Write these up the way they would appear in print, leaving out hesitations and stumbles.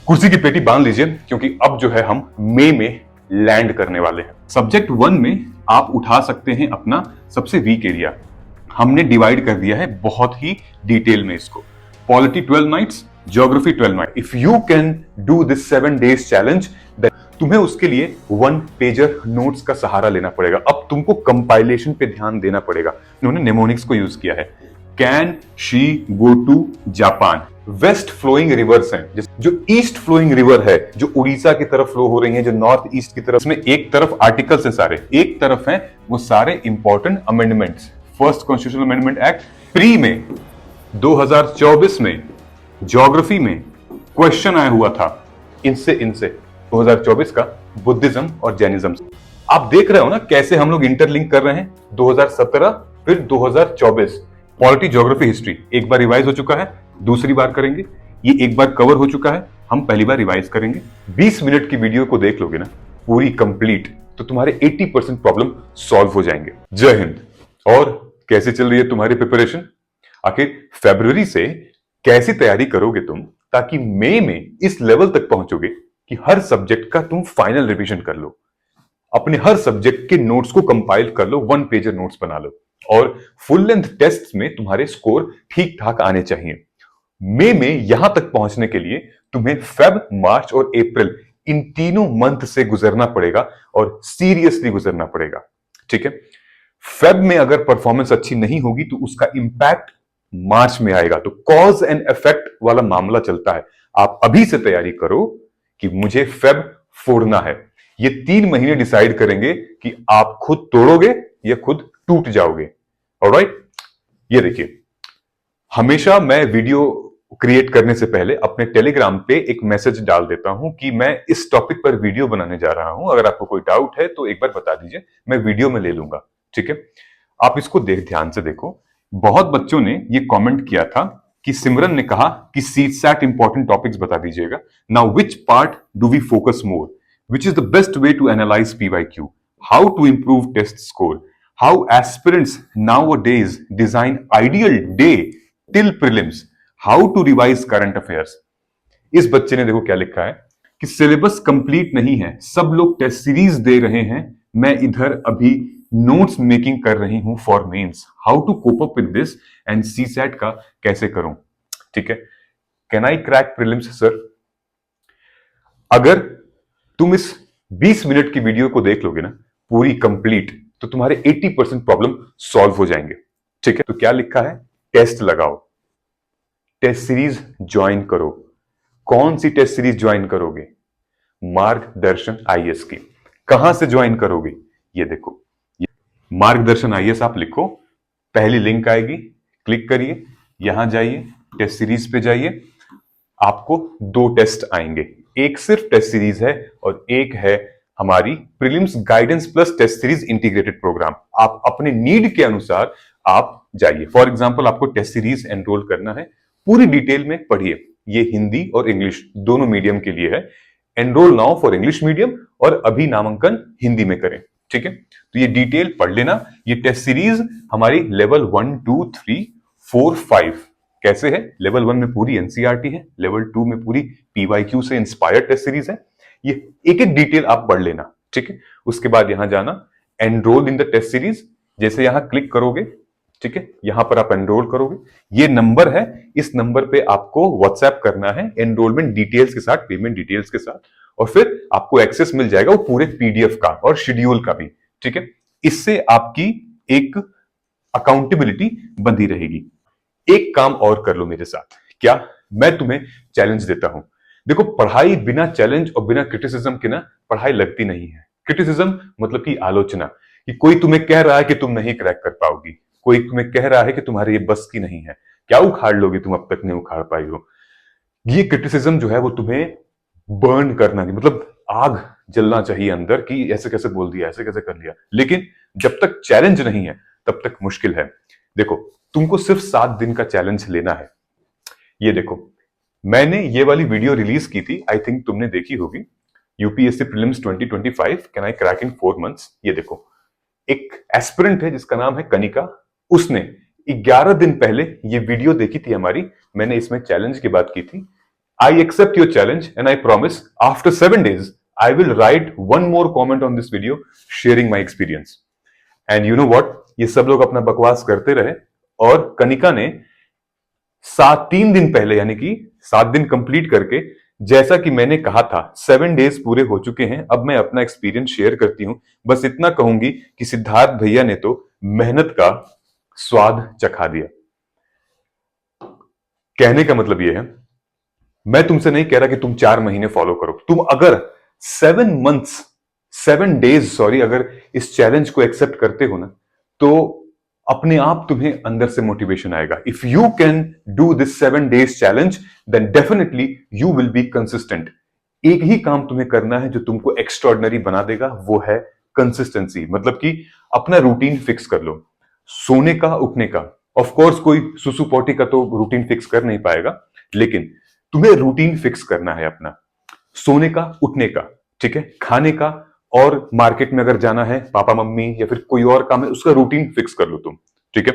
कुर्सी की पेटी बांध लीजिए क्योंकि अब जो है हम मई में लैंड करने वाले हैं। सब्जेक्ट 1 में आप उठा सकते हैं अपना सबसे वीक एरिया। हमने डिवाइड कर दिया है बहुत ही डिटेल में इसको। Polity 12 nights, geography 12 night. If you can do this 7 days challenge, तुम्हें उसके लिए 1 पेजर नोट्स का सहारा लेना पड़ेगा। अब तुमको कंपाइलेशन पे ध्यान देना पड़ेगा। इन्होंने नेमोनिक्स को यूज किया है। Can she go to Japan? West flowing rivers हैं, जो ईस्ट फ्लोइंग रिवर है, जो उड़ीसा की तरफ फ्लो हो रही है, जो नॉर्थ ईस्ट की तरफ, इसमें एक तरफ आर्टिकल्स हैं सारे, एक तरफ हैं वो सारे important amendments. First constitutional amendment act pre में 2024 में ज्योग्राफी में क्वेश्चन आया हुआ था इनसे 2024 का बुद्धिज्म और जैनिज्म। आप देख रहे हो ना कैसे हम लोग इंटरलिंक कर रहे हैं। 2017 फिर 2024 पॉलिटी, ज्योग्राफी, हिस्ट्री एक बार रिवाइज हो चुका है, दूसरी बार करेंगे। ये एक बार कवर हो चुका है, हम पहली बार रिवाइज करेंगे। 20 मिनट की वीडियो को देख लोगे ना पूरी कंप्लीट, तो तुम्हारे 80% प्रॉब्लम सॉल्व हो जाएंगे। जय हिंद। और कैसे चल रही है तुम्हारी प्रिपरेशन? आखिर फरवरी से कैसी तैयारी करोगे तुम, ताकि मई में इस लेवल तक पहुंचोगे कि हर सब्जेक्ट का तुम फाइनल रिवीजन कर लो, अपने हर सब्जेक्ट के नोट्स को कंपाइल कर लो, 1 पेजर नोट्स बना लो, और फुल लेंथ टेस्ट में तुम्हारे स्कोर ठीक ठाक आने चाहिए। मई में यहां तक पहुंचने के लिए तुम्हें फेब, मार्च और अप्रैल इन तीनों मंथ से गुजरना पड़ेगा और सीरियसली गुजरना पड़ेगा। ठीक है? फेब में अगर परफॉर्मेंस अच्छी नहीं होगी तो उसका इंपैक्ट मार्च में आएगा। तो कॉज एंड इफेक्ट वाला मामला चलता है। आप अभी से तैयारी करो कि मुझे फेब फोड़ना है। ये 3 महीने डिसाइड करेंगे कि आप खुद तोड़ोगे या खुद टूट जाओगे। ऑलराइट? ये देखिए, हमेशा मैं वीडियो क्रिएट करने से पहले अपने टेलीग्राम पे एक मैसेज डाल देता हूं कि मैं इस टॉपिक पर वीडियो बनाने जा रहा हूं। अगर आपको कोई डाउट है तो एक बार बता दीजिए, मैं वीडियो में ले लूंगा। ठीक है? आप इसको ध्यान से देखो। बहुत बच्चों ने ये कमेंट किया था कि सिमरन ने कहा कि सीसैट इंपॉर्टेंट टॉपिक्स बता दीजिएगा। Now which part do we focus more? Which is the best way to analyze PYQ? How to improve test score? How aspirants nowadays design ideal day till prelims? How to revise current affairs? इस बच्चे ने देखो क्या लिखा है कि syllabus complete नहीं है, सब लोग टेस्ट सीरीज दे रहे हैं, मैं इधर अभी नोट्स मेकिंग कर रही हूं for mains. How to cope up with this and CSAT का कैसे करूं? ठीक है? Can I crack prelims sir? अगर तुम इस 20 मिनट की वीडियो को देख लोगे ना पूरी कंप्लीट, तो तुम्हारे 80% प्रॉब्लम सॉल्व हो जाएंगे। ठीक है? तो क्या लिखा है? टेस्ट लगाओ, टेस्ट सीरीज ज्वाइन करो। कौन सी टेस्ट सीरीज ज्वाइन करोगे? मार्गदर्शन आईएएस की। कहां से ज्वाइन करोगे? ये देखो, मार्गदर्शन आईएएस आप लिखो, पहली लिंक आएगी, क्लिक करिए, यहां जाइए, टेस्ट सीरीज पे जाइए, आपको 2 टेस्ट आएंगे। एक सिर्फ टेस्ट सीरीज है और एक है हमारी prelims guidance plus test series integrated program. आप अपने नीड के अनुसार आप जाइए। फॉर एग्जांपल, आपको टेस्ट सीरीज एनरोल करना है, पूरी डिटेल में पढ़िए। ये हिंदी और इंग्लिश दोनों मीडियम के लिए है। Enrol now for English medium और अभी नामांकन हिंदी में करें। ठीक है? तो ये डिटेल पढ़ लेना। ये टेस्ट सीरीज हमारी लेवल 1, 2, 3, 4, 5 कैसे है? लेवल 1 में पूरी एनसीईआरटी है, लेवल 2 में पूरी पीवाईक्यू से इंस्पायर्ड टेस्ट सीरीज है। ये एक एक डिटेल आप पढ़ लेना। ठीक है? उसके बाद यहां जाना, enrol in the test series. जैसे यहां क्लिक करोगे, ठीक है, यहां पर आप एनरोल करोगे। ये नंबर है, इस नंबर पे आपको व्हाट्सएप करना है एनरोलमेंट डिटेल्स के साथ, पेमेंट डिटेल्स के साथ, और फिर आपको एक्सेस मिल जाएगा वो पूरे पीडीएफ का और शेड्यूल का भी। ठीक है? इससे आपकी एक अकाउंटेबिलिटी बंधी रहेगी। एक काम और कर लो मेरे साथ। क्या? मैं तुम्हें चैलेंज देता हूं। देखो, पढ़ाई बिना चैलेंज और बिना क्रिटिसिज्म के ना पढ़ाई लगती नहीं है। क्रिटिसिज्म मतलब कि आलोचना, कि कोई तुम्हें कह रहा है कि तुम नहीं क्रैक कर पाओगी, कोई तुम्हें कह रहा है कि तुम्हारे ये बस की नहीं है, क्या उखाड़ लोगे तुम, अब तक नहीं उखाड़ पाई हो। ये क्रिटिसिज्म जो है वो तुम्हें बर्न करना, मतलब आग जलना चाहिए अंदर कि ऐसे कैसे बोल दिया, ऐसे कैसे कर लिया। लेकिन जब तक चैलेंज नहीं है तब तक मुश्किल है। देखो, तुमको सिर्फ 7 दिन का चैलेंज लेना है। ये देखो, मैंने ये वाली वीडियो रिलीज की थी, आई थिंक तुमने देखी होगी, UPSC prelims 2025 can I crack in 4 months. ये देखो, एक एस्पिरेंट है जिसका नाम है कनिका, उसने 11 दिन पहले ये वीडियो देखी थी हमारी। मैंने इसमें चैलेंज की बात की थी। I accept your challenge and I promise after 7 days I will write one more comment on this video sharing my experience. And you know what? ये सब लोग अपना बकवास करते रहे और कनिका ने 3 दिन पहले यानी कि 7 दिन कंप्लीट करके, जैसा कि मैंने कहा था 7 डेज पूरे हो चुके हैं, अब मैं अपना एक्सपीरियंस शेयर करती हूं। बस इतना कहूंगी कि सिद्धार्थ भैया ने तो मेहनत का स्वाद चखा दिया। कहने का मतलब यह है, मैं तुमसे नहीं कह रहा कि तुम 4 महीने फॉलो करो। तुम अगर 7 डेज अगर इस चैलेंज को एक्सेप्ट करते हो ना, तो अपने आप तुम्हें अंदर से मोटिवेशन आएगा। If you can do this 7 days challenge then definitely you will be consistent. एक ही काम तुम्हें करना है जो तुमको एक्स्ट्राऑर्डिनरी बना देगा, वो है कंसिस्टेंसी। मतलब कि अपना रूटीन फिक्स कर लो, सोने का, उठने का। ऑफ कोर्स कोई सुसु पोटी का तो रूटीन फिक्स कर नहीं पाएगा, लेकिन तुम्हें रूटीन फिक्स करना है अपना, सोने का, उठने का, ठीक है, खाने का, और मार्केट में अगर जाना है, पापा मम्मी या फिर कोई और काम है, उसका रूटीन फिक्स कर लो तुम, ठीक है।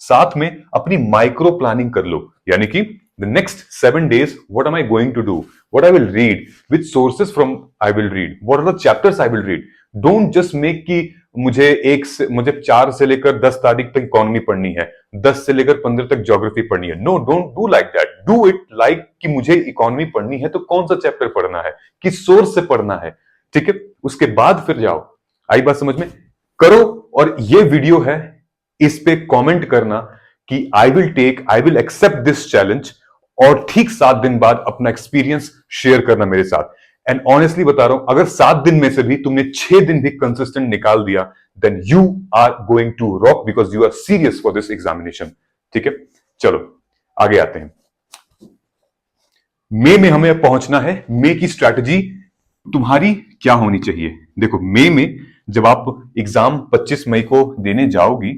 साथ में अपनी माइक्रो प्लानिंग कर लो, यानी कि the next 7 days what am I going to do, what I will read, which sources from I will read, what are the chapters I will read. Don't just make कि मुझे 4 से लेकर 10 तारीख तक इकोनॉमी पढ़नी है, 10 से लेकर 15 तक ज्योग्राफी पढ़नी है। No, don't do like that. Do it like कि मुझे इकोनॉमी पढ़नी है तो कौन सा चैप्टर पढ़ना है, किस सोर्स से पढ़ना है, ठीक है। उसके बाद फिर जाओ। आई बात समझ में? करो। और ये वीडियो है, इस पे कमेंट करना कि I will accept this challenge, और ठीक 7 दिन बाद अपना एक्सपीरियंस शेयर करना मेरे साथ। एंड ऑनेस्टली बता रहा हूं, अगर 7 दिन में से भी तुमने 6 दिन भी कंसिस्टेंट निकाल दिया, then you are going to rock because you are serious for this examination, ठीक है। चलो आगे आते हैं। मई में हमें पहुंचना है। मई की स्ट्रैटेजी तुम्हारी क्या होनी चाहिए? देखो, मई में जब आप एग्जाम 25 मई को देने जाओगी,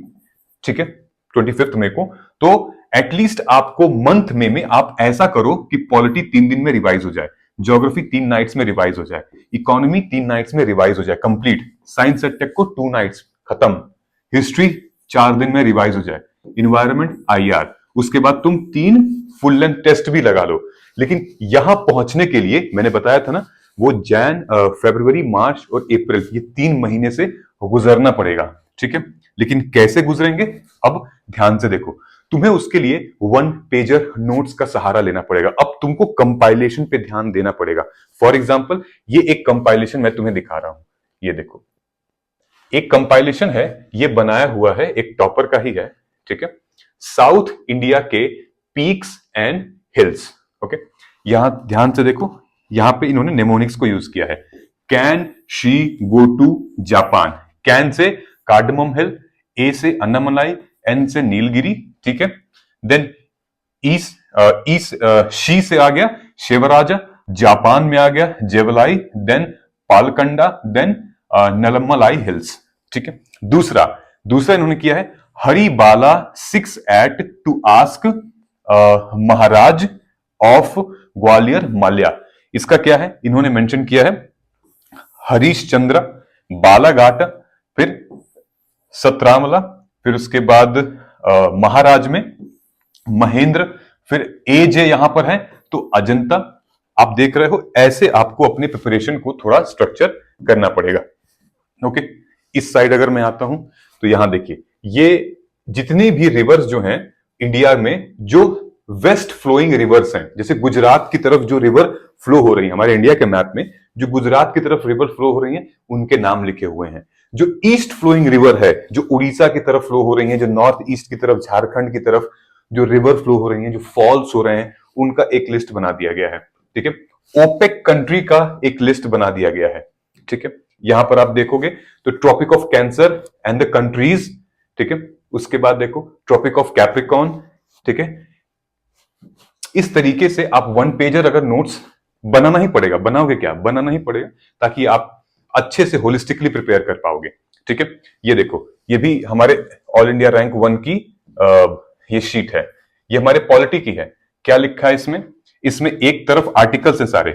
ठीक है, 25 मई को, तो एटलीस्ट आपको मंथ में आप ऐसा करो कि पॉलिटी 3 दिन में रिवाइज हो जाए, ज्योग्राफी 3 नाइट्स में रिवाइज हो जाए, इकोनॉमी 3 नाइट्स में रिवाइज हो जाए कंप्लीट, साइंस एंड टेक को 2 नाइट्स खत्म, हिस्ट्री 4 दिन में रिवाइज हो जाए, इन्वायरमेंट, आईआर, उसके बाद तुम 3 फुल लेंथ टेस्ट भी लगा लो। लेकिन यहां पहुंचने के लिए मैंने बताया था ना, वो फरवरी, मार्च और अप्रैल, ये 3 महीने से गुजरना पड़ेगा, ठीक है। लेकिन कैसे गुजरेंगे? अब ध्यान से देखो, तुम्हें उसके लिए 1 पेजर नोट्स का सहारा लेना पड़ेगा। अब तुमको कंपाइलेशन पे ध्यान देना पड़ेगा। फॉर एग्जाम्पल, ये एक कंपाइलेशन मैं तुम्हें दिखा रहा हूं, ये देखो, एक कंपाइलेशन है, ये बनाया हुआ है, एक टॉपर का ही है, ठीक है, साउथ इंडिया के पीक्स एंड हिल्स, ओके। यहां ध्यान से देखो, यहां पे इन्होंने नेमोनिक्स को यूज किया है। Can she go to Japan? Can से कार्डमम हिल, ए से अन्नामलाई, एन से नीलगिरी, ठीक है। देन शी से आ गया शिवराजा, जापान में आ गया जेवलाई, देन पालकंडा, देन नलमलाई हिल्स, ठीक है। दूसरा इन्होंने किया है हरिबाला 6 एट टू आस्क महाराज ऑफ ग्वालियर माल्या। इसका क्या है? इन्होंने मेंशन किया है हरीश चंद्र, बालाघाट, फिर सतरामला, फिर उसके बाद महाराज में महेंद्र, फिर एजे यहां पर है, तो अजंता। आप देख रहे हो, ऐसे आपको अपने प्रिपरेशन को थोड़ा स्ट्रक्चर करना पड़ेगा, ओके। इस साइड अगर मैं आता हूं तो यहां देखिए, ये जितने भी रिवर्स जो हैं इंडिया में, जो वेस्ट फ्लोइंग रिवर्स हैं, जैसे गुजरात की तरफ जो रिवर फ्लो हो रही है हमारे इंडिया के मैप में, जो गुजरात की तरफ रिवर फ्लो हो रही है, उनके नाम लिखे हुए हैं। जो ईस्ट फ्लोइंग रिवर है, जो उड़ीसा की तरफ फ्लो हो रही है, जो नॉर्थ ईस्ट की तरफ, झारखंड की तरफ जो रिवर फ्लो हो रही है, जो फॉल्स हो रहे हैं, उनका एक लिस्ट बना दिया गया है, ठीक है। ओपेक कंट्री का एक लिस्ट बना दिया गया है, ठीक है। यहां पर आप देखोगे तो tropic of cancer and the countries, ठीक है। उसके बाद देखो ट्रॉपिक ऑफ कैप्रिकॉन, ठीक है। इस तरीके से आप 1 पेजर अगर नोट्स बनाना ही पड़ेगा, बनाओगे क्या? बनाना ही पड़ेगा, ताकि आप अच्छे से होलिस्टिकली प्रिपेयर कर पाओगे, ठीक है। ये देखो, ये भी हमारे ऑल इंडिया रैंक 1 की ये शीट है, ये हमारे पॉलिटी की है। क्या लिखा है इसमें? इसमें एक तरफ आर्टिकल्स है सारे,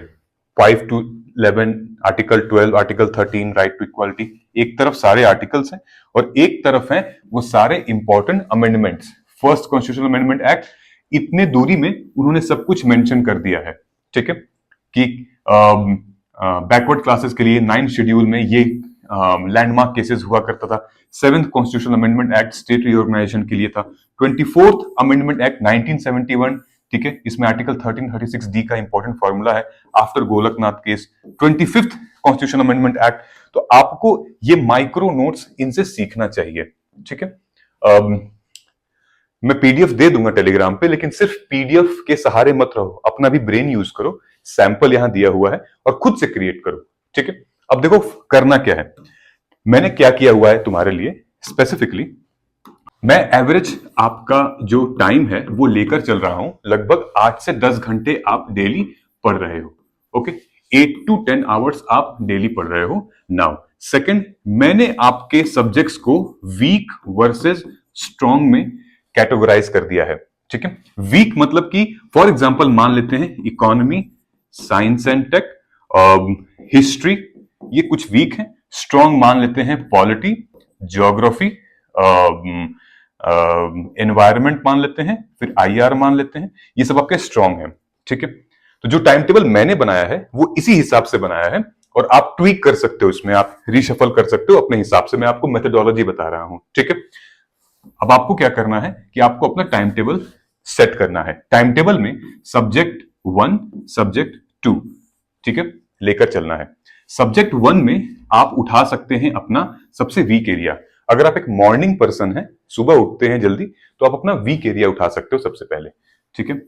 5 to 11, article 12, article 13, right to equality, एक तरफ सारे आर्टिकल्स हैं, और एक तरफ है वो सारे important amendments, first constitutional amendment act. इतने दूरी में उन्होंने सब कुछ मेंशन कर दिया है, ठीक है, कि बैकवर्ड क्लासेस के लिए 9 शेड्यूल में ये लैंडमार्क केसेस हुआ करता था। 7th constitutional amendment act state reorganisation के लिए था। 24th अमेंडमेंट एक्ट 1971, ठीक है, इसमें आर्टिकल 1336 डी का इंपॉर्टेंट फॉर्मूला है after Golaknath case. 25th constitution amendment act. तो आपको ये माइक्रो नोट्स इनसे सीखना चाहिए, ठीक है। मैं पीडीएफ दे दूंगा टेलीग्राम पे, लेकिन सिर्फ पीडीएफ के सहारे मत रहो, अपना भी ब्रेन यूज करो। सैंपल यहां दिया हुआ है और खुद से क्रिएट करो, ठीक है। अब देखो करना क्या है, मैंने क्या किया हुआ है तुम्हारे लिए स्पेसिफिकली। मैं एवरेज आपका जो टाइम है वो लेकर चल रहा हूं, लगभग 8 से 10 घंटे आप डेली पढ़ रहे हो, ओके। 8 to 10 आवर्स आप डेली पढ़ रहे हो। नाउ सेकंड, मैंने आपके सब्जेक्ट्स को वीक वर्सेस स्ट्रॉन्ग में कैटेगराइज कर दिया है, ठीक है। वीक मतलब कि फॉर एग्जांपल मान लेते हैं economy, science and tech, history, ये कुछ वीक है। स्ट्रॉन्ग मान लेते हैं पॉलिटी, ज्योग्राफी, एनवायरमेंट मान लेते हैं, फिर आईआर मान लेते हैं। ये सब आपके स्ट्रॉन्ग है, ठीक है। तो जो टाइम टेबल मैंने बनाया है वो इसी हिसाब से बनाया है, और आप ट्वीक कर सकते हो, इसमें आप रीशफल कर सकते हो अपने हिसाब से। मैं आपको मेथोडोलॉजी बता रहा हूं, ठीक है। अब आपको क्या करना है कि आपको अपना टाइम टेबल सेट करना है। टाइम टेबल में सब्जेक्ट 1, सब्जेक्ट 2, ठीक है, लेकर चलना है। सब्जेक्ट 1 में आप उठा सकते हैं अपना सबसे वीक एरिया। अगर आप एक मॉर्निंग पर्सन है, सुबह उठते हैं जल्दी, तो आप अपना वीक एरिया उठा सकते हो सबसे पहले, ठीक है।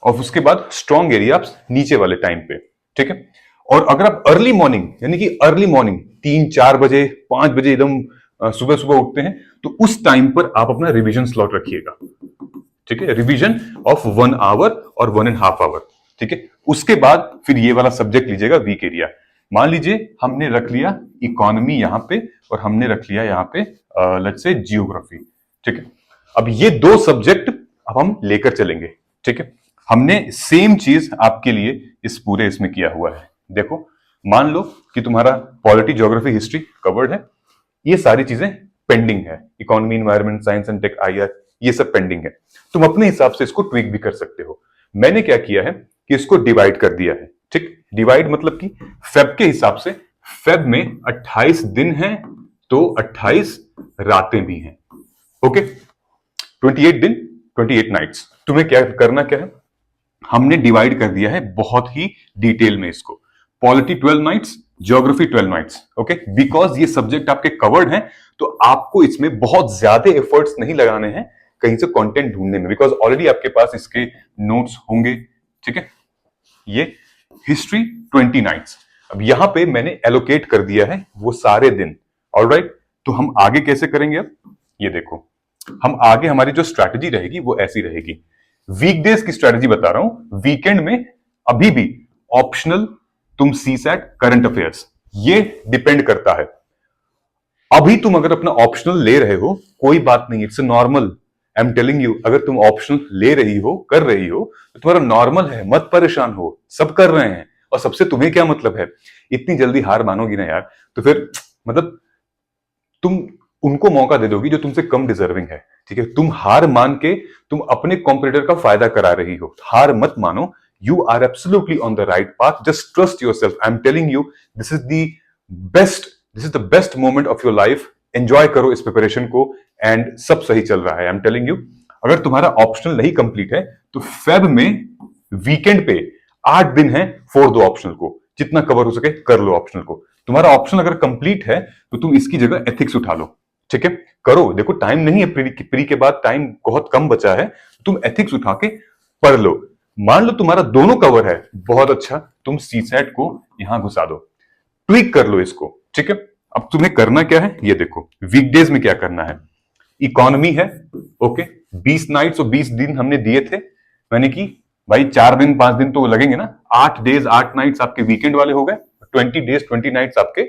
और उसके बाद स्ट्रॉन्ग एरिया आप नीचे वाले टाइम पे, ठीक है। और अगर आप अर्ली मॉर्निंग, यानी कि अर्ली मॉर्निंग 3-4 बजे 5 बजे एकदम सुबह सुबह उठते हैं, तो उस टाइम पर आप अपना रिवीजन स्लॉट रखिएगा, ठीक है। रिवीजन ऑफ 1 आवर और 1.5 आवर, ठीक है। उसके बाद फिर ये वाला सब्जेक्ट लीजिएगा वीक एरिया। मान लीजिए हमने रख लिया इकोनॉमी यहां पे, और हमने रख लिया यहां पे लेट्स से जियोग्राफी, ठीक है। अब ये 2 सब्जेक्ट अब हम लेकर चलेंगे, ठीक है। हमने सेम चीज आपके लिए इस पूरे इसमें किया हुआ है। देखो, मान लो कि तुम्हारा पॉलिटी, ज्योग्राफी, हिस्ट्री कवर्ड है, ये सारी चीजें पेंडिंग है। Economy, environment, science and tech, IR, ये सब पेंडिंग है। तुम अपने हिसाब से इसको ट्विक भी कर सकते हो। मैंने क्या किया है कि इसको डिवाइड कर दिया है, ठीक। डिवाइड मतलब कि फेब के हिसाब से, फेब में 28 दिन है तो 28 रातें भी हैं, ओके। 28 दिन, 28 नाइट्स। तुम्हें क्या करना क्या है, हमने डिवाइड कर दिया है बहुत ही डिटेल में इसको। Polity 12 nights, geography 12 nights, okay. Because ये सब्जेक्ट आपके कवर्ड हैं, तो आपको इसमें बहुत ज्यादा एफर्ट्स नहीं लगाने हैं कहीं से कंटेंट ढूंढने में, बिकॉज ऑलरेडी आपके पास इसके नोट्स होंगे, ठीक है। ये हिस्ट्री 20 नाइट्स। अब यहां पे मैंने एलोकेट कर दिया है वो सारे दिन, ऑलराइट। तो हम आगे कैसे करेंगे, अब ये देखो, हम आगे हमारी जो स्ट्रैटेजी रहेगी वो ऐसी रहेगी। वीकडेज की स्ट्रैटेजी बता रहा हूं, वीकेंड में अभी भी ऑप्शनल तुम सीसैट, करंट अफेयर्स, ये डिपेंड करता है। अभी तुम अगर अपना ऑप्शनल ले रहे हो, कोई बात नहीं, it's normal. I am telling you, अगर तुम ऑप्शनल ले रही हो, कर रही हो, तो तुम्हारा नॉर्मल है, मत परेशान हो, सब कर रहे हैं। और सबसे तुम्हें क्या मतलब है, इतनी जल्दी हार मानोगी ना यार, तो फिर मतलब तुम उनको मौका दे दोगी जो तुमसे कम डिजर्विंग है, ठीक है। तुम हार मान के तुम अपने कॉम्पिटिटर का फायदा करा रही हो। हार मत मानो, you are absolutely on the right path, just trust yourself. I am telling you, this is the best moment of your life. Enjoy करो इस प्रिपरेशन को, एंड सब सही चल रहा है। आई एम टेलिंग यू, अगर तुम्हारा ऑप्शनल नहीं कंप्लीट है, तो फेब में वीकेंड पे 8 दिन है, फोड़ दो ऑप्शनल को, जितना कवर हो सके कर लो ऑप्शनल को। तुम्हारा ऑप्शनल अगर कंप्लीट है, तो तुम इसकी जगह एथिक्स उठा लो, ठीक है। करो, देखो टाइम नहीं है, प्री के बाद टाइम बहुत कम बचा है, तुम एथिक्स उठा के पढ़ लो। मान लो तुम्हारा दोनों कवर है, बहुत अच्छा, तुम सीसैट को यहां घुसा दो, ट्विक कर लो इसको, ठीक है। अब तुम्हें करना क्या है, ये देखो, वीकडेज में क्या करना है। इकोनॉमी है, ओके, 20 नाइट्स और 20 दिन हमने दिए थे, यानी कि भाई 4 दिन 5 दिन तो लगेंगे ना। 8 डेज 8 नाइट्स आपके वीकेंड वाले हो गए, 20 डेज 20 नाइट्स आपके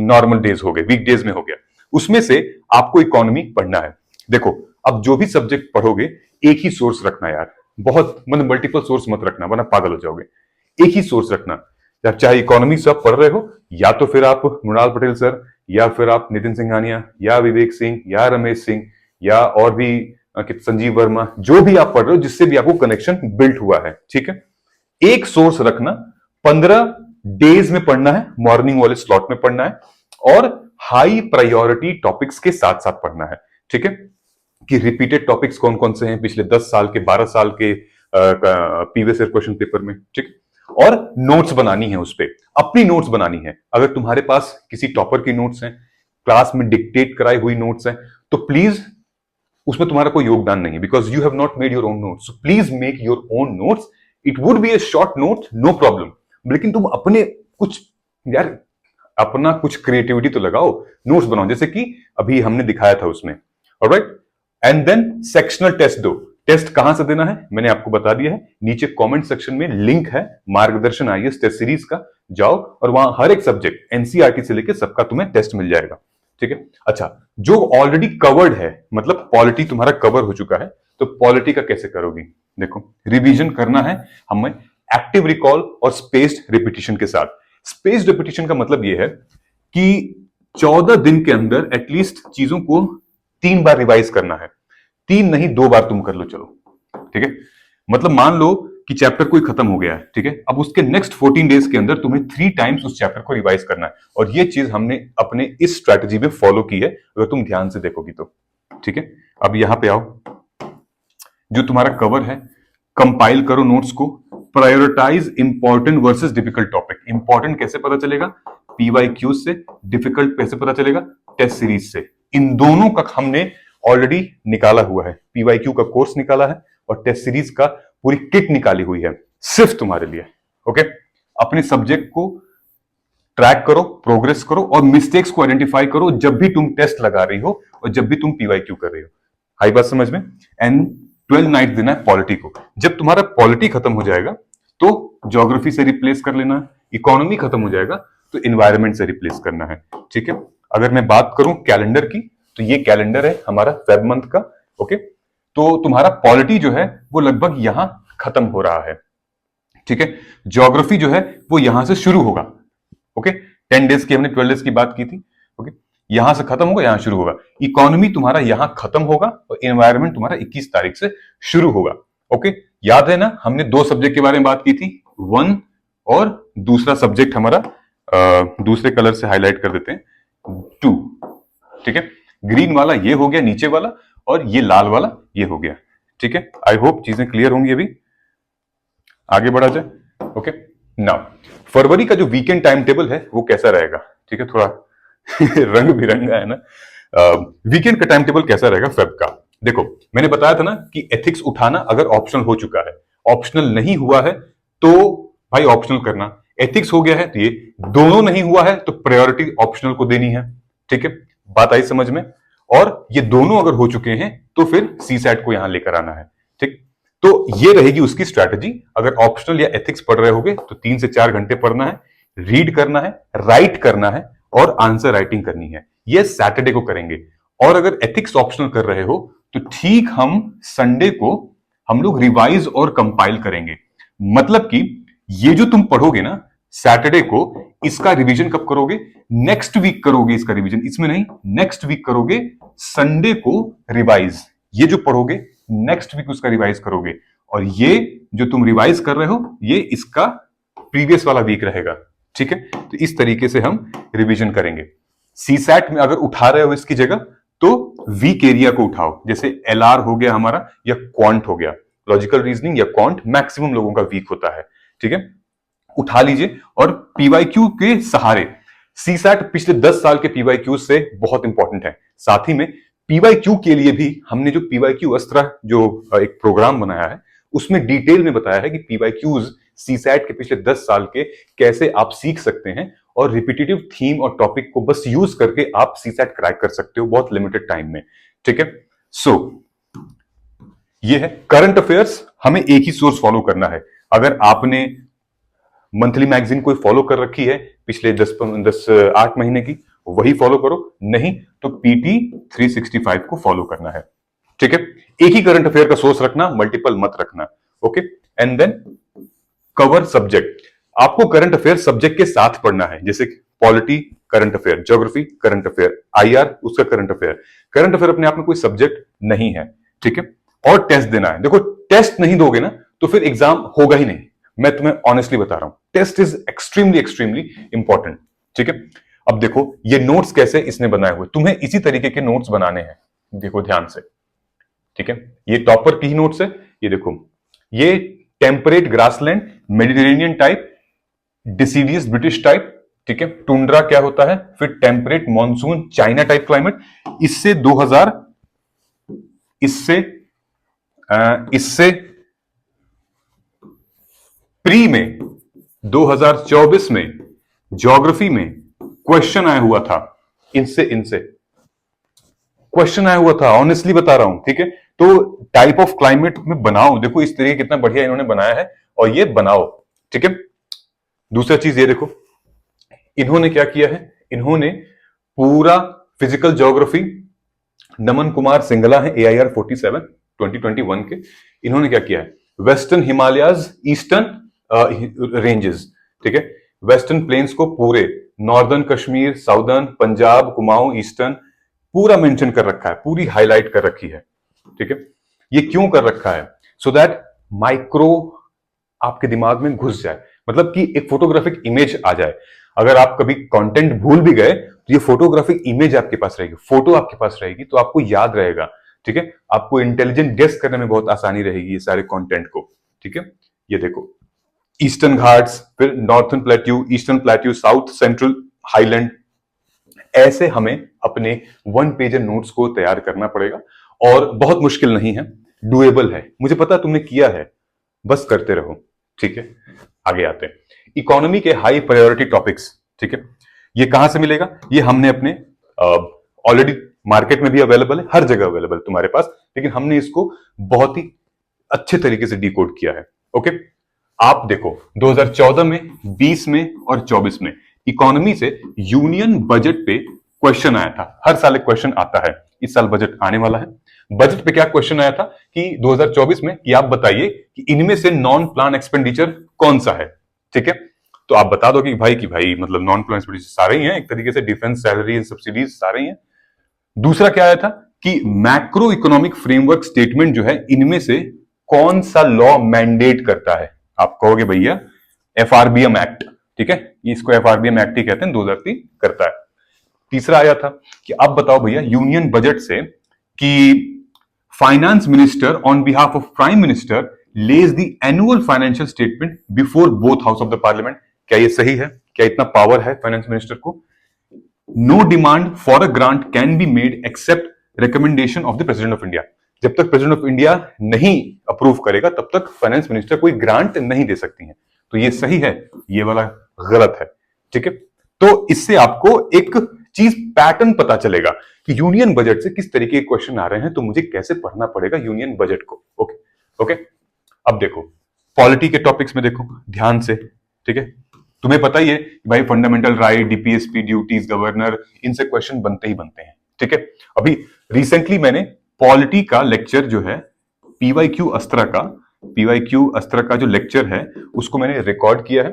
नॉर्मल डेज हो गए, वीकडेज में हो गया। उसमें से आपको इकोनॉमी पढ़ना है। देखो, अब जो भी सब्जेक्ट पढ़ोगे, एक ही सोर्स रखना यार, बहुत मतलब मल्टीपल सोर्स मत रखना, वरना पागल हो जाओगे। एक ही सोर्स रखना। जब चाहे इकोनॉमी से आप पढ़ रहे हो, या तो फिर आप मृणाल पटेल सर, या फिर आप नितिन सिंघानिया, या विवेक सिंह, या रमेश सिंह, या और भी संजीव वर्मा, जो भी आप पढ़ रहे हो, जिससे भी आपको कनेक्शन बिल्ड हुआ है, ठीक है। एक सोर्स रखना, 15 डेज में पढ़ना है, मॉर्निंग वाले स्लॉट में पढ़ना है और हाई प्रायोरिटी टॉपिक्स के साथ साथ पढ़ना है। ठीक है, कि रिपीटेड टॉपिक्स कौन कौन से हैं पिछले 10 साल के, 12 साल के प्रीवियस ईयर क्वेश्चन पेपर में। ठीक है, और नोट्स बनानी है, उस पे अपनी नोट्स बनानी है। अगर तुम्हारे पास किसी टॉपर की नोट्स हैं, क्लास में डिक्टेट कराई हुई नोट्स हैं, तो प्लीज उसमें तुम्हारा कोई योगदान नहीं है, because you have not made your own notes. So please make your own notes. It would be a short note, no problem, लेकिन तुम अपने कुछ, यार अपना कुछ क्रिएटिविटी तो लगाओ, नोट्स बनाओ, जैसे कि अभी हमने दिखाया था उसमें। Alright, and then sectional test दो। टेस्ट कहां से देना है मैंने आपको बता दिया है, नीचे कमेंट सेक्शन में लिंक है मार्गदर्शन आईएएस टेस्ट सीरीज का, जाओ और वहां हर एक सब्जेक्ट एनसीईआरटी से लेकर सबका तुम्हें टेस्ट मिल जाएगा। ठीक है, अच्छा, जो ऑलरेडी कवर्ड है, मतलब पॉलिटी तुम्हारा कवर हो चुका है, तो पॉलिटी का कैसे करोगी? देखो, रिवीजन करना है हमें एक्टिव रिकॉल और स्पेस्ड रिपीटिशन के साथ। स्पेस्ड रिपीटिशन का मतलब यह है कि 14 दिन के अंदर एटलीस्ट चीजों को 3 बार रिवाइज करना है। 3 नहीं, 2 बार तुम कर लो, चलो। ठीक है, मतलब मान लो कि चैप्टर कोई खत्म हो गया है, ठीक है, अब उसके नेक्स्ट 14 डेज के अंदर तुम्हें 3 टाइम्स उस चैप्टर को रिवाइज करना है। और ये चीज हमने अपने इस स्ट्रैटेजी में फॉलो की है, अगर तुम ध्यान से देखोगी तो। ठीक है, अब यहां पे आओ, जो तुम्हारा कवर है, कंपाइल करो नोट्स को, prioritise important versus difficult topic. Important कैसे पता चलेगा? पीवाईक्यू से। डिफिकल्ट कैसे पता चलेगा? टेस्ट सीरीज से। इन दोनों का हमने ऑलरेडी निकाला हुआ है, पीवाईक्यू का कोर्स निकाला है और टेस्ट सीरीज का पूरी किट निकाली हुई है सिर्फ तुम्हारे लिए। ओके, अपने सब्जेक्ट को ट्रैक करो, प्रोग्रेस करो और मिस्टेक्स को आइडेंटिफाई करो जब भी तुम टेस्ट लगा रही हो और जब भी तुम पीवाईक्यू कर रही हो। आई बात समझ में? एंड 12 नाइट देना है पॉलिटी को। जब तुम्हारा पॉलिटी खत्म हो जाएगा तो ज्योग्राफी से रिप्लेस कर लेना है, इकोनॉमी खत्म हो जाएगा तो एनवायरमेंट से रिप्लेस करना है। ठीक है, अगर मैं बात करूं कैलेंडर की, तो ये कैलेंडर है हमारा फेब मंथ का। ओके, तो तुम्हारा पॉलिटी जो है वो लगभग यहां खत्म हो रहा है। ठीक है, ज्योग्राफी जो है वो यहां से शुरू होगा। ओके, 10 डेज की हमने 12 डेज की बात की थी। ओके, यहां से खत्म होगा, यहां शुरू होगा। इकोनॉमी तुम्हारा यहां खत्म होगा और एनवायरमेंट तुम्हारा 21 तारीख से शुरू होगा। ओके, याद है ना, हमने 2 सब्जेक्ट के बारे में बात की थी, 1 और दूसरा सब्जेक्ट हमारा दूसरे कलर से हाईलाइट कर देते हैं, 2। ठीक है, ग्रीन वाला ये हो गया नीचे वाला और ये लाल वाला ये हो गया। ठीक है, आई होप चीजें क्लियर होंगी। अभी आगे बढ़ा जाए। ओके, नाउ फरवरी का जो वीकेंड टाइम टेबल है वो कैसा रहेगा? ठीक है, थोड़ा रंग बिरंगा है ना। वीकेंड का टाइम टेबल कैसा रहेगा फेब का? देखो, मैंने बताया था ना कि एथिक्स उठाना अगर ऑप्शनल हो चुका है, ऑप्शनल नहीं हुआ है तो भाई ऑप्शनल करना। एथिक्स हो गया है तो ये दोनों नहीं हुआ है तो प्रायोरिटी ऑप्शनल को देनी है। ठीक है, बात आई समझ में? और ये दोनों अगर हो चुके हैं तो फिर सीसैट को यहां लेकर आना है। ठीक, तो ये रहेगी उसकी स्ट्रैटेजी। अगर ऑप्शनल या एथिक्स पढ़ रहे होगे तो 3 से 4 घंटे पढ़ना है, रीड करना है, राइट करना है और आंसर राइटिंग करनी है। ये सैटरडे को करेंगे। और अगर एथिक्स ऑप्शनल कर रहे हो तो ठीक हम संडे को हम लोग रिवाइज और कंपाइल करेंगे। मतलब कि ये जो तुम पढ़ोगे ना सैटरडे को, इसका रिवीजन कब करोगे? नेक्स्ट वीक करोगे इसका रिवीजन, इसमें नहीं, नेक्स्ट वीक करोगे। संडे को रिवाइज, ये जो पढ़ोगे नेक्स्ट वीक उसका रिवाइज करोगे। और ये जो तुम रिवाइज कर रहे हो ये इसका प्रीवियस वाला वीक रहेगा। ठीक है, तो इस तरीके से हम रिवीजन करेंगे। सीसैट में अगर उठा रहे हो इसकी जगह तो वीक एरिया को उठाओ, जैसे एलआर हो गया हमारा या क्वांट हो गया, लॉजिकल रीजनिंग या क्वांट मैक्सिमम लोगों का वीक होता है। ठीक है, उठा लीजिए और पीवाईक्यू के सहारे। सीसैट पिछले 10 साल के पीवाईक्यू से बहुत इंपॉर्टेंट है। साथ ही में पीवाईक्यू के लिए भी हमने जो पीवाईक्यू अस्त्र जो एक प्रोग्राम बनाया है उसमें डिटेल में बताया है कि पीवाईक्यूज सीसैट के पिछले 10 साल के कैसे आप सीख सकते हैं और रिपीटेटिव थीम और टॉपिक को बस यूज करके आप सीसैट क्रैक कर सकते हो बहुत लिमिटेड टाइम में। ठीक है, सो ये है करंट अफेयर्स। हमें एक ही सोर्स फॉलो करना है। अगर आपने मंथली मैगजीन कोई फॉलो कर रखी है पिछले 8 महीने की, वही फॉलो करो, नहीं तो पीटी 365 को फॉलो करना है। ठीक है, एक ही करंट अफेयर का सोर्स रखना, मल्टीपल मत रखना। Okay, and then cover subject. आपको करंट अफेयर सब्जेक्ट के साथ पढ़ना है, जैसे polity current affair, geography current affair, IR उसका करंट अफेयर। करंट अफेयर अपने आप में कोई सब्जेक्ट नहीं है। ठीक है, और टेस्ट देना है। देखो, टेस्ट नहीं दोगे ना तो फिर एग्जाम होगा ही नहीं। मैं तुम्हें ऑनेस्टली बता रहा हूं, test is extremely extremely important. ठीक है, अब देखो ये नोट्स कैसे इसने बनाए हुए, तुम्हें इसी तरीके के नोट्स बनाने हैं, देखो ध्यान से। ठीक है, ये टॉपर की ही नोट्स है, ये देखो, ये temperate grassland, Mediterranean type, deciduous British type, ठीक है, टुंड्रा क्या होता है, फिर temperate monsoon China type climate. इससे 2000 इससे प्री में 2024 में ज्योग्राफी में क्वेश्चन आया हुआ था, इनसे क्वेश्चन आया हुआ था, ऑनेस्टली बता रहा हूं। ठीक है, तो टाइप ऑफ क्लाइमेट में बनाओ, देखो इस तरीके कितना बढ़िया इन्होंने बनाया है, और ये बनाओ। ठीक है, दूसरा चीज ये देखो, इन्होंने क्या किया है, इन्होंने पूरा फिजिकल ज्योग्राफी, नमन कुमार सिंगला है AIR 47 2021 के, इन्होंने क्या किया है, वेस्टर्न हिमालयाज, ईस्टर्न रेंजेस, ठीक है, वेस्टर्न प्लेन्स को पूरे, northern Kashmir, southern Punjab, Kumaon, eastern, पूरा मेंशन कर रखा है, पूरी हाईलाइट कर रखी है। ठीक है, ये क्यों कर रखा है, सो दैट माइक्रो आपके दिमाग में घुस जाए, मतलब कि एक फोटोग्राफिक इमेज आ जाए। अगर आप कभी कंटेंट भूल भी गए तो ये फोटोग्राफिक इमेज आपके पास रहेगी, फोटो आपके पास रहेगी, तो आपको याद रहेगा। ठीक है, आपको इंटेलिजेंट गेस करने में बहुत आसानी रहेगी ये सारे कंटेंट को। ठीक है, ये देखो, ईस्टर्न घाट्स, फिर northern plateau, eastern plateau, south central highland, ऐसे हमें अपने 1 पेजर नोट्स को तैयार करना पड़ेगा, और बहुत मुश्किल नहीं है, डुएबल है, मुझे पता तुमने किया है, बस करते रहो। ठीक है, आगे आते हैं, इकोनॉमी के हाई प्रायोरिटी टॉपिक्स। ठीक है, ये कहां से मिलेगा, ये हमने अपने ऑलरेडी मार्केट में भी अवेलेबल है, हर जगह अवेलेबल तुम्हारे पास, लेकिन हमने इसको बहुत ही अच्छे तरीके से डिकोड किया है। ओके, आप देखो 2014 में, 20 में और 24 में इकोनॉमी से यूनियन बजट पे क्वेश्चन आया था, हर साल एक क्वेश्चन आता है, इस साल बजट आने वाला है, बजट पे क्या क्वेश्चन आया था कि 2024 में कि आप बताइए कि इनमें से नॉन प्लान एक्सपेंडिचर कौन सा है। ठीक है, तो आप बता दो कि भाई मतलब नॉन प्लान एक्सपेंडिचर सारे ही हैं, एक तरीके से डिफेंस, सैलरी, सब्सिडीज सारे ही हैं। दूसरा क्या आया था कि मैक्रो इकोनॉमिक फ्रेमवर्क स्टेटमेंट जो है, इनमें से कौन सा लॉ मैंडेट करता है। आप कहोगे भैया FRBM एक्ट, ठीक है, इसको FRBM एक्ट ही कहते हैं, 2003 करता है। तीसरा आया था कि आप बताओ भैया यूनियन बजट से कि finance minister on behalf of prime minister lays the annual financial statement before both house of the parliament. क्या ये सही है, क्या इतना पावर है फाइनेंस मिनिस्टर को। No demand for a grant can be made except recommendation of the president of India. जब तक प्रेसिडेंट ऑफ इंडिया नहीं अप्रूव करेगा तब तक फाइनेंस मिनिस्टर कोई ग्रांट नहीं दे सकती है। तो ये सही है, ये वाला गलत है। ठीक है, तो इससे आपको एक चीज पैटर्न पता चलेगा कि यूनियन बजट से किस तरीके के क्वेश्चन आ रहे हैं, तो मुझे कैसे पढ़ना पड़ेगा यूनियन बजट को। ओके ओके, अब देखो पॉलिटी के टॉपिक्स में देखो ध्यान से। ठीक है, तुम्हें पता ही है भाई fundamental right, DPSP, duties, governor, इनसे क्वेश्चन बनते ही बनते हैं। ठीक है, अभी रिसेंटली मैंने पॉलिटी का लेक्चर जो है PYQ अस्त्रा का जो लेक्चर है उसको मैंने रिकॉर्ड किया है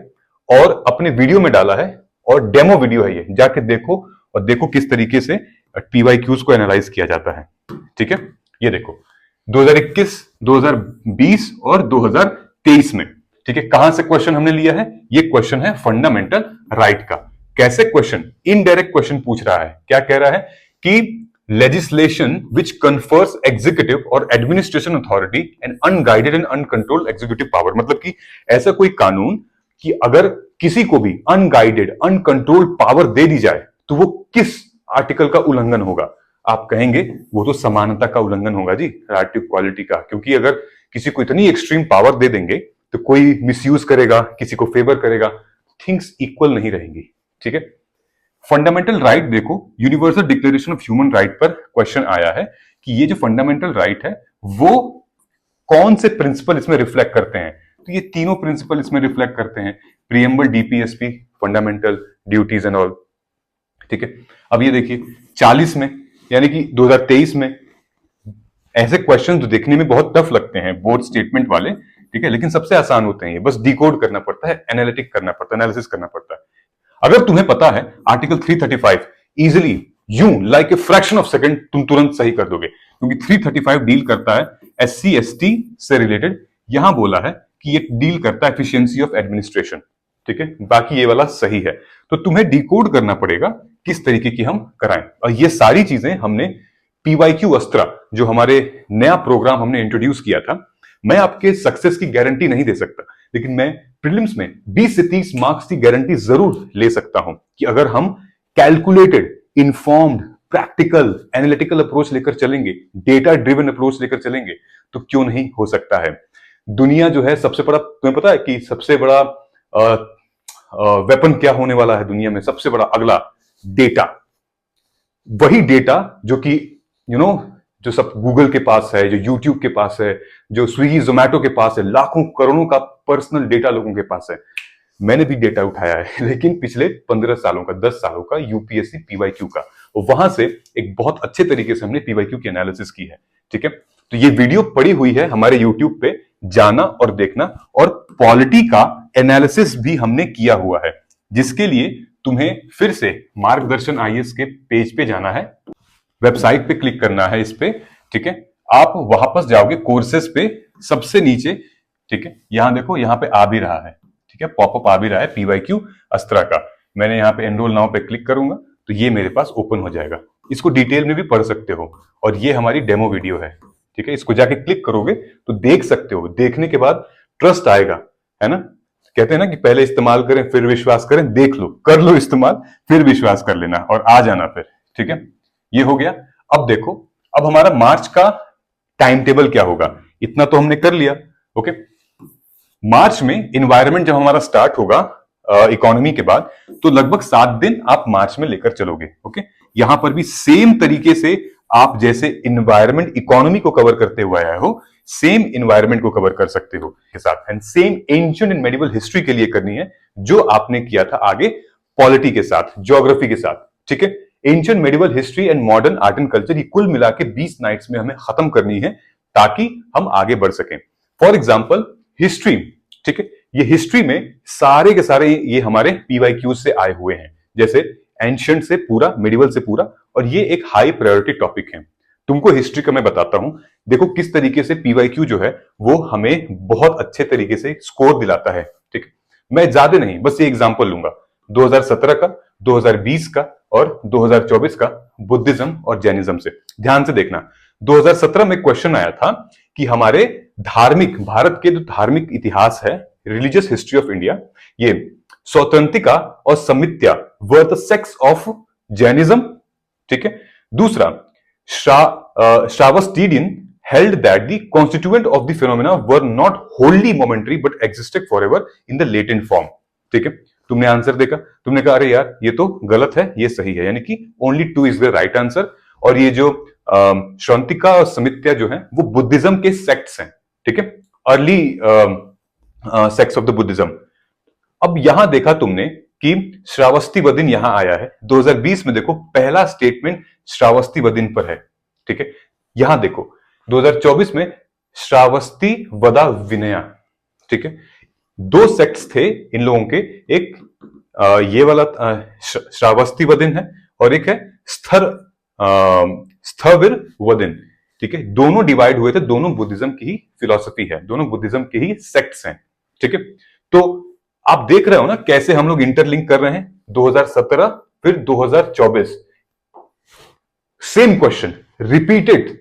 और अपने वीडियो में डाला है, और डेमो वीडियो है ये, जाके देखो और देखो किस तरीके से PYQs को एनालाइज किया जाता है। ठीक है, ये देखो 2021, 2020 और 2023 में। ठीक है, कहां से क्वेश्चन हमने लिया है, ये क्वेश्चन है फंडामेंटल राइट का। कैसे क्वेश्चन, इनडायरेक्ट क्वेश्चन पूछ रहा है, क्या कह रहा है कि legislation which confers executive or administration authority and unguided and uncontrolled executive power, मतलब कि ऐसा कोई कानून कि अगर किसी को भी अनगाइडेड, अनकंट्रोल्ड पावर दे दी जाए तो वो किस आर्टिकल का उल्लंघन होगा। आप कहेंगे वो तो समानता का उल्लंघन होगा जी, राइट टू इक्वालिटी का, क्योंकि अगर किसी को इतनी एक्सट्रीम पावर दे देंगे तो कोई मिसयूज करेगा, किसी को फेवर करेगा, थिंग्स इक्वल नहीं रहेंगी। ठीक है, फंडामेंटल राइट देखो, universal declaration of human right पर क्वेश्चन आया है कि ये जो फंडामेंटल राइट है वो कौन से प्रिंसिपल इसमें रिफ्लेक्ट करते हैं। तो ये तीनों प्रिंसिपल इसमें रिफ्लेक्ट करते हैं, preamble, DPSP, fundamental duties and all. ठीक है, अब ये देखिए 40 में यानी कि 2023 में ऐसे क्वेश्चन तो देखने में बहुत टफ लगते हैं, बोर्ड स्टेटमेंट वाले। ठीक है, लेकिन सबसे आसान होते हैं ये, बस डिकोड करना पड़ता है, एनालिटिक करना पड़ता है, एनालिसिस करना पड़ता है। अगर तुम्हें पता है आर्टिकल 335 इजिली यूं like a fraction of second तुम तुरंत सही कर दोगे, क्योंकि 335 डील करता है SC ST से रिलेटेड। यहां बोला है कि ये डील करता है एफिशिएंसी ऑफ एडमिनिस्ट्रेशन, ठीक है, बाकी ये वाला सही है। तो तुम्हें डिकोड करना पड़ेगा किस तरीके की हम कराएं, और ये सारी चीजें हमने PYQ अस्त्रा जो हमारे नया प्रोग्राम हमने इंट्रोड्यूस किया था। मैं आपके सक्सेस की गारंटी नहीं दे सकता, लेकिन मैं प्रीलिम्स में 20 से 30 मार्क्स की गारंटी जरूर ले सकता हूं कि अगर हम calculated, informed, practical, analytical approach लेकर चलेंगे, डेटा ड्रिवन अप्रोच लेकर चलेंगे, तो क्यों नहीं हो सकता है। दुनिया जो है सबसे बड़ा, तुम्हें पता है कि सबसे बड़ा वेपन क्या होने वाला है दुनिया में? सबसे बड़ा अगला, डेटा। वही डेटा जो कि जो सब गूगल के पास है, जो यूट्यूब के पास है, जो स्विगी जोमैटो के पास है, लाखों करोड़ों का पर्सनल डेटा लोगों के पास है। मैंने भी डेटा उठाया है, लेकिन पिछले 15 सालों का, 10 सालों का, यूपीएससी PYQ का, वहां से एक बहुत अच्छे तरीके से हमने PYQ की एनालिसिस की है, ठीक है। तो ये वीडियो पड़ी हुई है हमारे यूट्यूब पे, जाना और देखना। और पॉलिटी का एनालिसिस भी हमने किया हुआ है, जिसके लिए तुम्हें फिर से मार्गदर्शन IAS के पेज पे जाना है, वेबसाइट पे क्लिक करना है इस पे, ठीक है। आप वापस जाओगे कोर्सेस पे, सबसे नीचे, ठीक है, यहां देखो, यहां पे आ भी रहा है, ठीक है, पॉपअप आ भी रहा है PYQ अस्त्रा का। मैंने यहाँ पे एनरोल नाउ पे क्लिक करूंगा तो ये मेरे पास ओपन हो जाएगा। इसको डिटेल में भी पढ़ सकते हो, और ये हमारी डेमो वीडियो है, ठीक है। इसको जाके क्लिक करोगे तो देख सकते हो, देखने के बाद ट्रस्ट आएगा, है ना। कहते हैं ना कि पहले इस्तेमाल करें फिर विश्वास करें, देख लो, कर लो इस्तेमाल, फिर विश्वास कर लेना और आ जाना फिर, ठीक है। ये हो गया। अब देखो, अब हमारा मार्च का टाइम टेबल क्या होगा, इतना तो हमने कर लिया, ओके। मार्च में इन्वायरमेंट जब हमारा स्टार्ट होगा इकोनॉमी के बाद, तो लगभग 7 दिन आप मार्च में लेकर चलोगे, ओके। यहां पर भी सेम तरीके से आप जैसे इन्वायरमेंट इकोनॉमी को कवर करते हुए आए हो, सेम इन्वायरमेंट को कवर कर सकते हो के साथ, and same ancient and medieval history के लिए करनी है जो आपने किया था आगे पॉलिटी के साथ, ज्योग्राफी के साथ, ठीक है। Ancient medieval history and modern art and culture, ये कुल मिला के 20 नाइट्स में हमें खत्म करनी है, ताकि हम आगे बढ़ सकें। फॉर एग्जाम्पल हिस्ट्री, ठीक है, ये हिस्ट्री में सारे के सारे ये हमारे PYQ से आए हुए हैं, जैसे एंशिएंट से पूरा, मेडिवल से पूरा, और ये एक हाई प्रायोरिटी टॉपिक है। तुमको हिस्ट्री का मैं बताता हूं, देखो किस तरीके से PYQ जो है वो हमें बहुत अच्छे तरीके से स्कोर दिलाता है, ठीक है। मैं ज्यादा नहीं, बस ये एग्जांपल लूंगा 2017 का, 2020 का और 2024 का, बुद्धिज्म और जैनिज्म से। ध्यान से देखना, 2017 में क्वेश्चन आया था कि हमारे धार्मिक, भारत के जो धार्मिक इतिहास है, रिलीजियस हिस्ट्री ऑफ इंडिया, ये स्वतंत्रिका और समित्या were the sex of Jainism, ठीक है। दूसरा, श्रावस्तीडियन held that the constituent of the phenomena were not wholly momentary but existed forever in the latent form, ठीक है। तुमने आंसर देखा, तुमने कहा अरे यार ये तो गलत है, ये सही है, यानी कि only 2 is the right answer। और ये जो श्रावस्तिका और समित्या जो है वो बुद्धिज्म के सेक्ट्स हैं, ठीक है, early sects of the Buddhism. अब यहां देखा तुमने कि श्रावस्तिवदिन यहां आया है, 2020 में देखो पहला स्टेटमेंट श्रावस्तिवदिन पर है, ठीक है। यहां देखो 2024 में श्रावस्तिवदा विनया, ठीक है। 2 सेक्ट्स थे इन लोगों के, एक ये वाला श्रावस्तिवदिन है और एक है स्थविरवदिन, ठीक है। दोनों डिवाइड हुए थे, दोनों बुद्धिज्म की ही फिलॉसफी है, दोनों बुद्धिज्म के ही सेक्ट्स हैं, ठीक है। तो आप देख रहे हो ना कैसे हम लोग इंटरलिंक कर रहे हैं, 2017 फिर 2024, सेम क्वेश्चन रिपीटेड,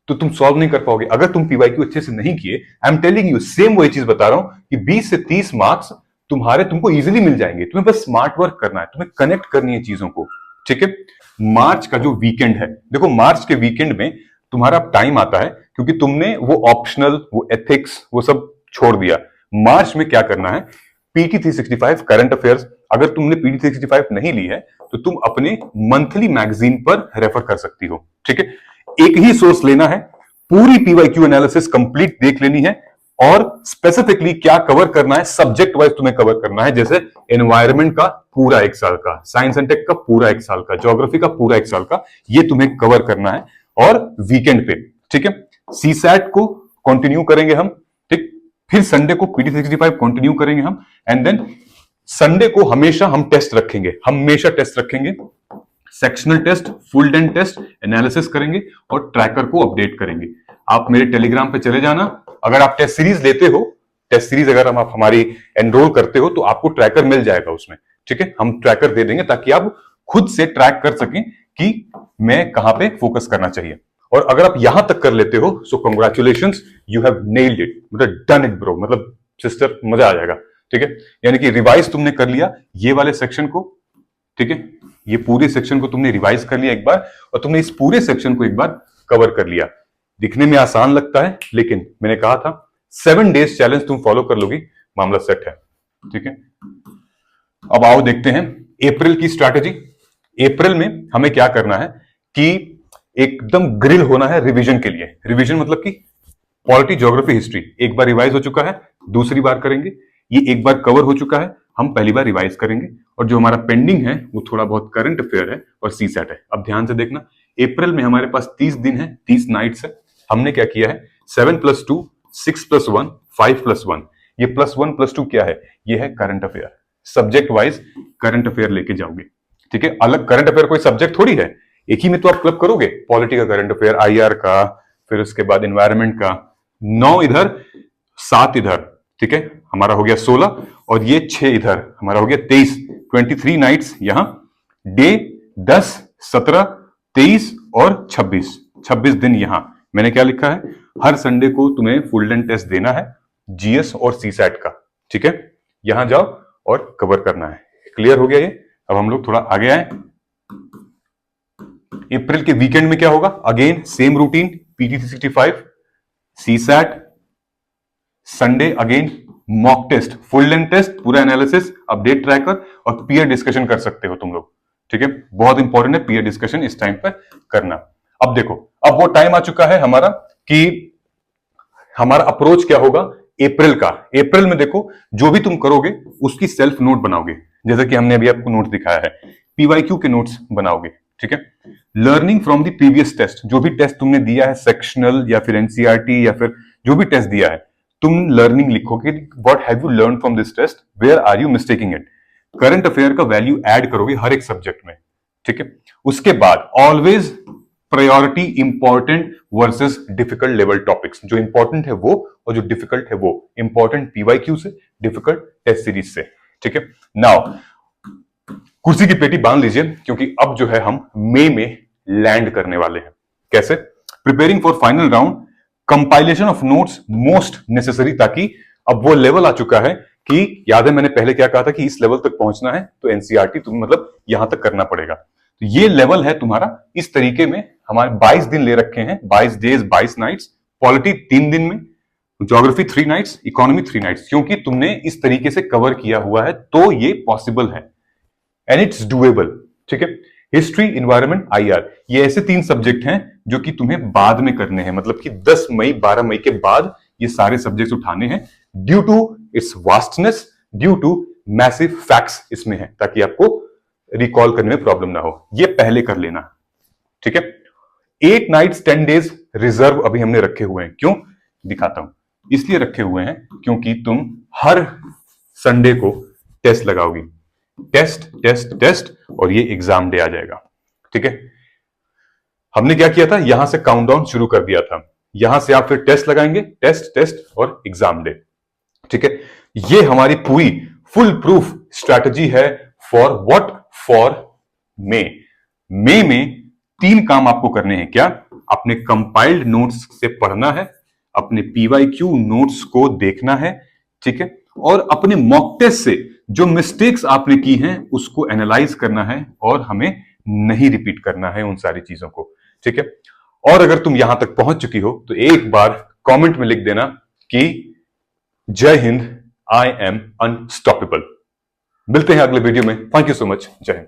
तो तुम सॉल्व नहीं कर पाओगे अगर तुम PYQ अच्छे से नहीं किए। आई एम टेलिंग यू, सेम वही चीज बता रहा हूं कि 20 से 30 मार्क्स तुमको इजीली मिल जाएंगे, तुम्हें बस स्मार्ट वर्क करना है, तुम्हें कनेक्ट करनी है चीजों को, ठीक है। मार्च का जो वीकेंड है, देखो मार्च के वीकेंड में तुम्हारा टाइम आता है, क्योंकि तुमने वो ऑप्शनल, वो एथिक्स, वो सब छोड़ दिया। मार्च में क्या करना है, PT 365 करंट अफेयर्स। अगर तुमने PT 365 नहीं ली है तो तुम अपने मंथली मैगजीन पर रेफर कर सकती हो, ठीक है। एक ही सोर्स लेना है, पूरी PYQ एनालिसिस कंप्लीट देख लेनी है, और स्पेसिफिकली क्या कवर करना है, सब्जेक्ट वाइज तुम्हें कवर करना है, जैसे एनवायरमेंट का पूरा 1 साल का, साइंस एंड टेक का पूरा 1 साल का, ज्योग्राफी का पूरा 1 साल का, ये तुम्हें कवर करना है, और वीकेंड पे, ठीक है। CSAT को कंटिन्यू करेंगे हम, ठीक, फिर संडे को PT 365 कंटिन्यू करेंगे हम, एंड देन संडे को हमेशा हम टेस्ट रखेंगे, हमेशा टेस्ट रखेंगे, sectional test, full length test, analysis करेंगे और ट्रैकर को अपडेट करेंगे। आप मेरे टेलीग्राम पे चले जाना, अगर आप टेस्ट सीरीज लेते हो टेस्ट सीरीज अगर आप हमारी एनरोल करते हो तो आपको ट्रैकर मिल जाएगा उसमें, ठीक है। हम ट्रैकर दे देंगे ताकि आप खुद से ट्रैक कर सकें कि मैं कहां पे फोकस करना चाहिए। और अगर आप यहां तक कर लेते हो सो congratulations, you have nailed it, मतलब डन इट ब्रो, मतलब सिस्टर मजा आ जाएगा, ठीक है। यानी कि रिवाइज तुमने कर लिया ये वाले सेक्शन को, ठीक है, ये पूरे सेक्शन को तुमने रिवाइज कर लिया एक बार, और तुमने इस पूरे सेक्शन को एक बार कवर कर लिया। दिखने में आसान लगता है, लेकिन मैंने कहा था 7 डेज चैलेंज तुम फॉलो कर लोगी, मामला सेट है, ठीक है। अब आओ देखते हैं अप्रैल की स्ट्रैटेजी। अप्रैल में हमें क्या करना है कि एकदम ग्रिल होना है रिवीजन के लिए। रिवीजन मतलब कि पॉलिटी, ज्योग्राफी, हिस्ट्री एक बार रिवाइज हो चुका है, दूसरी बार करेंगे। ये एक बार कवर हो चुका है, हम पहली बार रिवाइज करेंगे। और जो हमारा पेंडिंग है वो थोड़ा बहुत करंट अफेयर है और सीसैट है। अब ध्यान से देखना, अप्रैल में हमारे पास 30 दिन है, 30 नाइट्स है। हमने क्या किया है, 7+2, 6+1, 5+1। ये +1+2 क्या है, ये है current affair. Subject wise current affair लेके जाओगे, ठीक है। अलग करंट अफेयर कोई सब्जेक्ट थोड़ी है, एक ही में तो आप क्लब करोगे। पॉलिटी का करंट अफेयर, IR का, फिर उसके बाद एनवायरमेंट का। 9 इधर, 7 इधर, ठीक है, हमारा हो गया 16, और ये 6 इधर, हमारा हो गया 23। 23 नाइट्स यहां, डे 10, 17, 23 और 26 दिन यहां। मैंने क्या लिखा है, हर संडे को तुम्हें फुल लेंथ टेस्ट देना है, GS और सीसैट का, ठीक है। यहां जाओ और कवर करना है। क्लियर हो गया ये। अब हम लोग थोड़ा आगे आए। अप्रैल के वीकेंड में क्या होगा, again same routine, PT 365, CSAT, Sunday again mock test, full length test, पूरा एनालिसिस, अपडेट ट्रैकर, और पीयर डिस्कशन कर सकते हो तुम लोग, ठीक है। बहुत इंपॉर्टेंट है पीयर डिस्कशन इस टाइम पर करना। अब देखो, अब वो टाइम आ चुका है हमारा कि हमारा अप्रोच क्या होगा अप्रैल का। अप्रैल में देखो, जो भी तुम करोगे उसकी सेल्फ नोट बनाओगे, जैसे कि हमने अभी आपको नोट दिखाया है। PYQ के नोट्स बनाओगे, ठीक है। Learning from the previous test, जो भी टेस्ट तुमने दिया है, सेक्शनल या फिर NCERT या फिर जो भी टेस्ट दिया है, तुम लर्निंग लिखोगे, what have you learn from this test, where are you mistaking it. Current affair का वैल्यू ऐड करोगे हर एक सब्जेक्ट में, ठीक है। उसके बाद always priority important versus difficult level topics, जो इंपॉर्टेंट है वो और जो डिफिकल्ट है वो, इंपॉर्टेंट PYQ से, डिफिकल्ट टेस्ट सीरीज से, ठीक है। नाउ कुर्सी की पेटी बांध लीजिए, क्योंकि अब जो है हम मई में लैंड करने वाले हैं। कैसे, preparing for final round, compilation of notes most necessary, ताकि अब वो लेवल आ चुका है कि याद है मैंने पहले क्या कहा था कि इस लेवल तक पहुंचना है तो NCERT तुम मतलब यहां तक करना पड़ेगा। तो ये लेवल है तुम्हारा। इस तरीके में हमारे 22 दिन ले रखे हैं, 22 डेज 22 नाइट्स। पॉलिटी 3 दिन में, ज्योग्राफी 3 नाइट्स, इकोनॉमी 3 नाइट्स, क्योंकि तुमने इस तरीके से कवर किया हुआ है तो ये पॉसिबल है एंड इट्स डूएबल, ठीक है। हिस्ट्री, इन्वायरमेंट, IR, ये ऐसे 3 सब्जेक्ट हैं जो कि तुम्हें बाद में करने हैं, मतलब कि 10 मई 12 मई के बाद ये सारे सब्जेक्ट्स उठाने हैं, due to its vastness, due to massive facts इसमें है, ताकि आपको रिकॉल करने में प्रॉब्लम ना हो। ये पहले कर लेना, ठीक है। 8 नाइट्स 10 डेज रिजर्व अभी हमने रखे हुए हैं। क्यों, दिखाता हूं। इसलिए रखे हुए हैं क्योंकि तुम हर संडे को टेस्ट लगाओगी, टेस्ट टेस्ट टेस्ट, और ये एग्जाम डे आ जाएगा, ठीक है। हमने क्या किया था, यहां से काउंटडाउन शुरू कर दिया था, यहां से आप फिर टेस्ट लगाएंगे, टेस्ट टेस्ट और एग्जाम डे, ठीक है। ये हमारी पूरी फुल प्रूफ स्ट्रैटेजी है फॉर व्हाट, फॉर मई में 3 काम आपको करने हैं। क्या, अपने कंपाइल्ड नोट्स से पढ़ना है, अपने PYQ नोट्स को देखना है, ठीक है, और अपने मॉक टेस्ट से जो मिस्टेक्स आपने की हैं उसको एनालाइज करना है और हमें नहीं रिपीट करना है उन सारी चीजों को, ठीक है। और अगर तुम यहां तक पहुंच चुकी हो तो एक बार कमेंट में लिख देना कि जय हिंद, आई एम अनस्टॉपेबल। मिलते हैं अगले वीडियो में। Thank you so much. जय हिंद।